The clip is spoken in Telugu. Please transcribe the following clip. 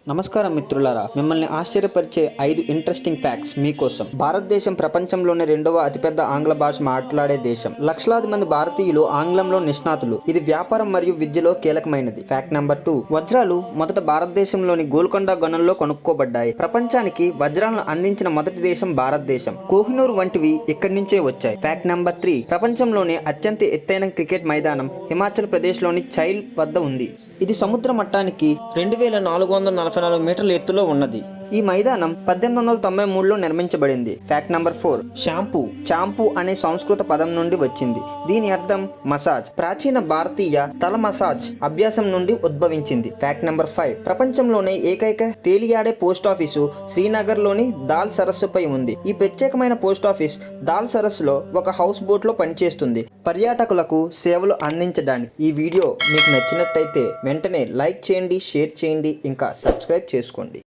నమస్కారం మిత్రులారా, మిమ్మల్ని ఆశ్చర్యపరిచే 5 ఇంట్రెస్టింగ్ ఫ్యాక్ట్స్ మీకోసం. భారతదేశం ప్రపంచంలోనే 2వ అతిపెద్ద ఆంగ్ల భాష మాట్లాడే దేశం. లక్షలాది మంది భారతీయులు ఆంగ్లంలో నిష్ణాతులు. ఇది వ్యాపారం మరియు విద్యలో కీలకమైనది. Fact number 2. వజ్రాలు మొదట భారతదేశంలోని గోల్కొండ గనుల్లో కొనుక్కోబడ్డాయి. ప్రపంచానికి వజ్రాలను అందించిన మొదటి దేశం భారతదేశం. కోహినూర్ వంటివి ఇక్కడి నుంచే వచ్చాయి. Fact number 3. ప్రపంచంలోనే అత్యంత ఎత్తైన క్రికెట్ మైదానం హిమాచల్ ప్రదేశ్లోని చైల్ వద్ద ఉంది. ఇది సముద్ర మట్టానికి 2444 మీటర్ల ఎత్తులో ఉన్నది. ఈ మైదానం 1893లో నిర్మించబడింది. Fact number 4. షాంపూ. చాంపూ అనే సంస్కృత పదం నుండి వచ్చింది. దీని అర్థం మసాజ్. ప్రాచీన భారతీయ తల మసాజ్ అభ్యాసం నుండి ఉద్భవించింది. Fact number 5. ప్రపంచంలోనే ఏకైక తేలియాడే పోస్ట్ ఆఫీసు శ్రీనగర్లోని దాల్ సరస్సుపై ఉంది. ఈ ప్రత్యేకమైన పోస్ట్ ఆఫీస్ దాల్ సరస్సులో ఒక హౌస్ బోట్లో పనిచేస్తుంది, పర్యాటకులకు సేవలు అందించడానికి. ఈ వీడియో మీకు నచ్చినట్టయితే వెంటనే లైక్ చేయండి, షేర్ చేయండి, ఇంకా సబ్స్క్రైబ్ చేసుకోండి.